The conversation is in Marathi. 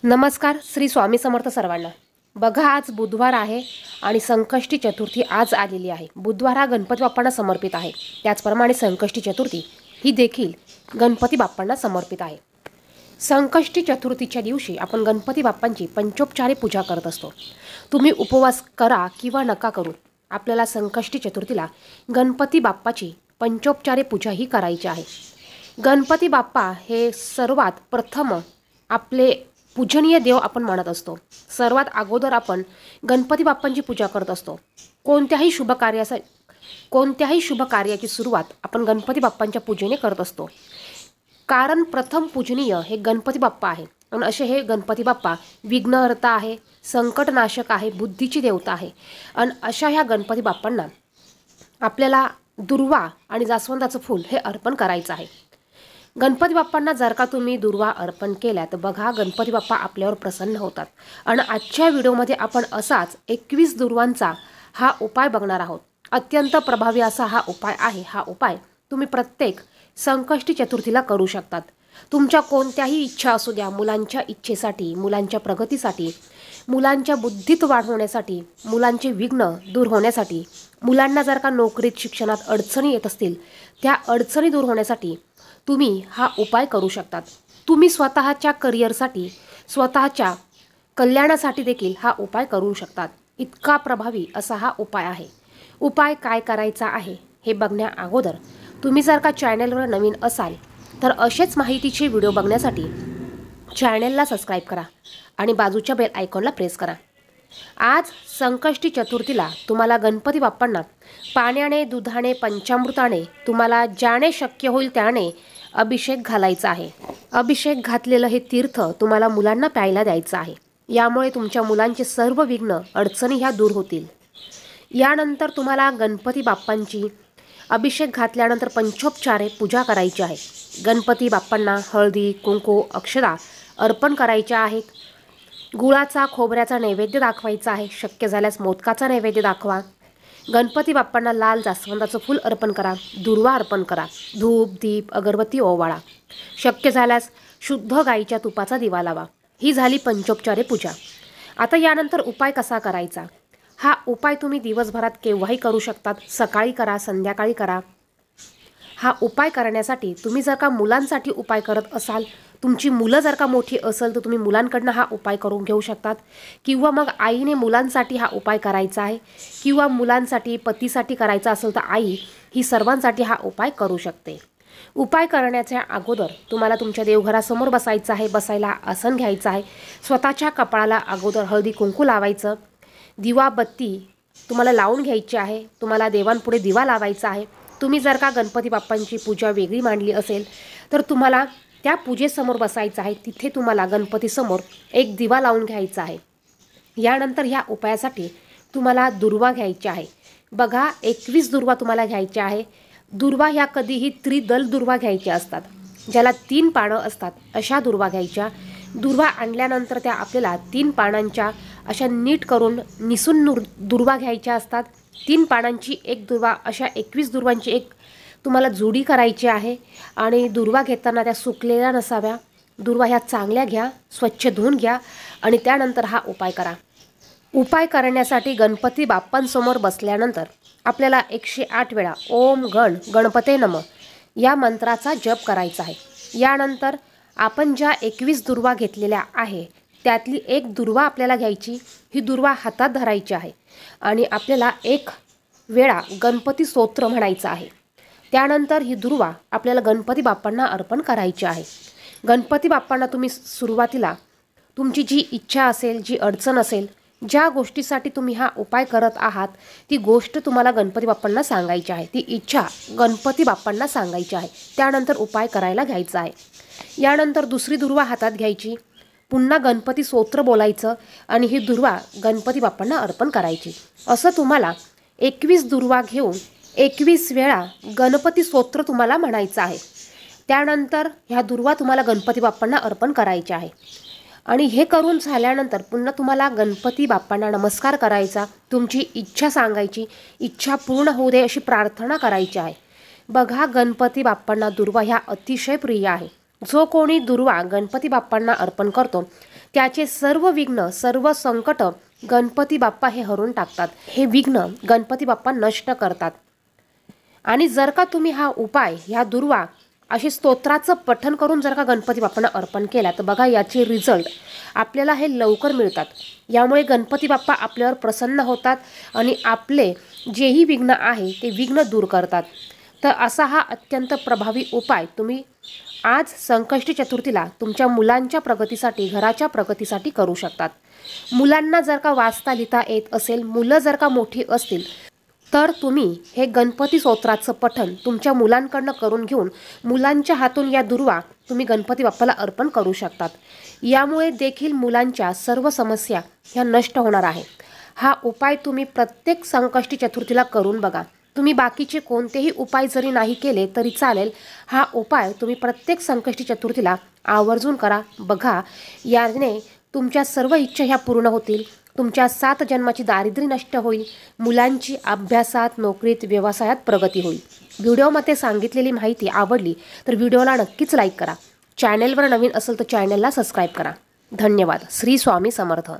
नमस्कार. श्री स्वामी समर्थ सर्वांना. बघा, आज बुधवार आहे आणि संकष्टी चतुर्थी आज आलेली आहे. बुधवार हा गणपती बाप्पांना समर्पित आहे. त्याचप्रमाणे संकष्टी चतुर्थी ही देखील गणपती बाप्पांना समर्पित आहे. संकष्टी चतुर्थीच्या दिवशी आपण गणपती बाप्पांची पंचोपचारे पूजा करत असतो. तुम्ही उपवास करा किंवा नका करू, आपल्याला संकष्टी चतुर्थीला गणपती बाप्पाची पंचोपचारे पूजा ही करायची आहे. गणपती बाप्पा हे सर्वात प्रथम आपले पूजनीय देव आपण मानत असतो. सर्वात अगोदर आपण गणपती बाप्पांची पूजा करत असतो. कोणत्याही शुभ कार्याची सुरुवात आपण गणपती बाप्पांच्या पूजेने करत असतो. कारण प्रथम पूजनीय हे गणपती बाप्पा आहे. आणि असे हे गणपती बाप्पा विघ्नहर्ता आहे, संकटनाशक आहे, बुद्धीची देवता आहे. आणि अशा ह्या गणपती बाप्पांना आपल्याला दुर्वा आणि जास्वंदाचं फूल हे अर्पण करायचं आहे. गणपती बाप्पांना जर का तुम्ही दुर्वा अर्पण केल्या तर बघा, गणपती बाप्पा आपल्यावर प्रसन्न होतात. आणि आजच्या व्हिडिओमध्ये आपण असाच 21 दुर्वांचा हा उपाय बघणार आहोत. अत्यंत प्रभावी असा हा उपाय आहे. हा उपाय तुम्ही प्रत्येक संकष्टी चतुर्थीला करू शकतात. तुमच्या कोणत्याही इच्छा असू द्या, मुलांच्या इच्छेसाठी, मुलांच्या प्रगतीसाठी, मुलांच्या बुद्धीत वाढ होण्यासाठी, मुलांचे विघ्न दूर होण्यासाठी, मुलांना जर का नोकरीत शिक्षणात अडचणी येत असतील त्या अडचणी दूर होण्यासाठी तुम्ही हा उपाय करू शकतात. तुम्ही स्वतःच्या करिअरसाठी, स्वतःच्या कल्याणासाठी देखील हा उपाय करू शकतात. इतका प्रभावी असा हा उपाय आहे. उपाय काय करायचा आहे हे बघण्या अगोदर तुम्ही जर का चॅनलवर नवीन असाल तर असेच माहितीचे व्हिडिओ बघण्यासाठी चॅनलला सबस्क्राईब करा आणि बाजूच्या बेल आयकॉनला प्रेस करा. आज संकष्टी चतुर्थीला तुम्हाला गणपती बाप्पांना पाण्याने, दुधाने, पंचामृताने तुम्हाला ज्याने शक्य होईल त्याने अभिषेक घालायचा आहे. अभिषेक घातलेलं हे तीर्थ तुम्हाला मुलांना प्यायला द्यायचं आहे. यामुळे तुमच्या मुलांचे सर्व विघ्न, अडचणी ह्या दूर होतील. यानंतर तुम्हाला गणपती बाप्पांची अभिषेक घातल्यानंतर पंचोपचारे पूजा करायची आहे. गणपती बाप्पांना हळदी, कुंकू, अक्षता अर्पण करायच्या आहेत. गुळाचा, खोबऱ्याचा नैवेद्य दाखवायचा आहे. शक्य झाल्यास मोदकाचा नैवेद्य दाखवा. गणपती बाप्पांना लाल जास्वंदाचं फूल अर्पण करा. दुर्वा अर्पण करा. धूप, दीप, अगरबत्ती ओवाळा. शक्य झाल्यास शुद्ध गाईच्या तुपाचा दिवा लावा. ही झाली पंचोपचारे पूजा. आता यानंतर उपाय कसा करायचा? हा उपाय तुम्ही दिवसभरात केव्हाही करू शकतात. सकाळी करा, संध्याकाळी करा. हा उपाय करण्यासाठी तुम्ही जर का मुलांसाठी उपाय करत असाल, तुमची मुलं जर का मोठी असेल तर तुम्ही मुलांकडनं हा उपाय करून घेऊ शकतात. किंवा मग आईने मुलांसाठी हा उपाय करायचा आहे, किंवा मुलांसाठी, पतीसाठी करायचा असेल तर आई ही सर्वांसाठी हा उपाय करू शकते. उपाय करण्याच्या अगोदर तुम्हाला तुमच्या देवघरासमोर बसायचं आहे. बसायला आसन घ्यायचं आहे. स्वतःच्या कपाळाला अगोदर हळदी कुंकू लावायचं. दिवा बत्ती तुम्हाला लावून घ्यायची आहे. तुम्हाला देवांपुढे दिवा लावायचा आहे. तुम्ही जर का गणपती बाप्पांची पूजा वेगळी मांडली असेल तर तुम्हाला त्या पूजेसमोर बसायचं आहे. तिथे तुम्हाला गणपतीसमोर एक दिवा लावून घ्यायचा आहे. यानंतर ह्या उपायासाठी तुम्हाला दुर्वा घ्यायची आहे. बघा, 21 दुर्वा तुम्हाला घ्यायच्या आहे. दुर्वा ह्या कधीही त्रिदल दुर्वा घ्यायच्या असतात, ज्याला 3 पानं असतात, अशा दुर्वा घ्यायच्या. दुर्वा आणल्यानंतर त्या आपल्याला 3 पानांच्या अशा नीट करून निसून दुर्वा घ्यायच्या असतात. 3 पानांची एक दुर्वा, अशा 21 दुर्वांची एक तुम्हाला जोडी करायची आहे. आणि दुर्वा घेताना त्या सुकलेल्या नसाव्या. दुर्वा ह्या चांगल्या घ्या, स्वच्छ धुवून घ्या आणि त्यानंतर हा उपाय करा. उपाय करण्यासाठी गणपती बाप्पांसमोर बसल्यानंतर आपल्याला 108 वेळा ओम गण गणपते नमः या मंत्राचा जप करायचा आहे. यानंतर आपण ज्या 21 दुर्वा घेतलेल्या आहे त्यातली एक दुर्वा आपल्याला घ्यायची. ही दुर्वा हातात धरायची आहे आणि आपल्याला 1 वेळा गणपती स्तोत्र म्हणायचं आहे. त्यानंतर ही दुर्वा आपल्याला गणपती बाप्पांना अर्पण करायची आहे. गणपती बाप्पांना तुम्ही सुरुवातीला तुमची जी इच्छा असेल, जी अडचण असेल, ज्या गोष्टीसाठी तुम्ही हा उपाय करत आहात ती गोष्ट तुम्हाला गणपती बाप्पांना सांगायची आहे. ती इच्छा गणपती बाप्पांना सांगायची आहे. त्यानंतर उपाय करायला घ्यायचा आहे. यानंतर दुसरी दुर्वा हातात घ्यायची. पुन्हा गणपती स्तोत्र बोलायचं आणि ही दुर्वा गणपती बाप्पांना अर्पण करायची. असं तुम्हाला 21 दुर्वा घेऊन 21 वेळा गणपती स्तोत्र तुम्हाला म्हणायचं आहे. त्यानंतर ह्या दुर्वा तुम्हाला गणपती बाप्पांना अर्पण करायच्या आहे. आणि हे करून झाल्यानंतर पुन्हा तुम्हाला गणपती बाप्पांना नमस्कार करायचा. तुमची इच्छा सांगायची. इच्छा पूर्ण होऊ दे अशी प्रार्थना करायची आहे. बघा, गणपती बाप्पांना दुर्वा ह्या अतिशय प्रिय आहे. जो कोणी दुर्वा गणपती बाप्पांना अर्पण करतो त्याचे सर्व विघ्न, सर्व संकट गणपती बाप्पा हे हरून टाकतात. हे विघ्न गणपती बाप्पा नष्ट करतात. आणि जर का तुम्ही हा उपाय, ह्या दुर्वा असे स्तोत्राचं पठण करून जर का गणपती बाप्पांना अर्पण केला तर बघा याचे रिझल्ट आपल्याला हे लवकर मिळतात. यामुळे गणपती बाप्पा आपल्यावर प्रसन्न होतात आणि आपले जेही विघ्न आहे ते विघ्न दूर करतात. तर असा हा अत्यंत प्रभावी उपाय तुम्ही आज संकष्टी चतुर्थीला तुमच्या मुलांच्या प्रगतीसाठी, घराच्या प्रगतीसाठी करू शकतात. मुलांना जर का वाचता लिहिता येत असेल, मुलं जर का मोठी असतील तर तुम्ही हे गणपती स्तोत्राचं पठण तुमच्या मुलांकडनं करून घेऊन मुलांच्या हातून या दुर्वा तुम्ही गणपती बाप्पाला अर्पण करू शकतात. यामुळे देखील मुलांच्या सर्व समस्या ह्या नष्ट होणार आहे. हा उपाय तुम्ही प्रत्येक संकष्टी चतुर्थीला करून बघा. तुम्ही बाकीचे कोणतेही उपाय जरी नाही केले तरी चालेल. हा उपाय तुम्ही प्रत्येक संकष्टी चतुर्थीला आवर्जून करा. बघा याने तुमच्या सर्व इच्छा ह्या पूर्ण होतील. तुमच्या 7 जन्माची दारिद्र्य नष्ट होईल. मुलांची अभ्यासात, नोकरीत, व्यवसायात प्रगती होईल. व्हिडिओमध्ये सांगितलेली माहिती आवडली तर व्हिडिओला नक्कीच लाईक करा. चॅनेलवर नवीन असेल तर चॅनेलला सबस्क्राईब करा. धन्यवाद. श्री स्वामी समर्थ.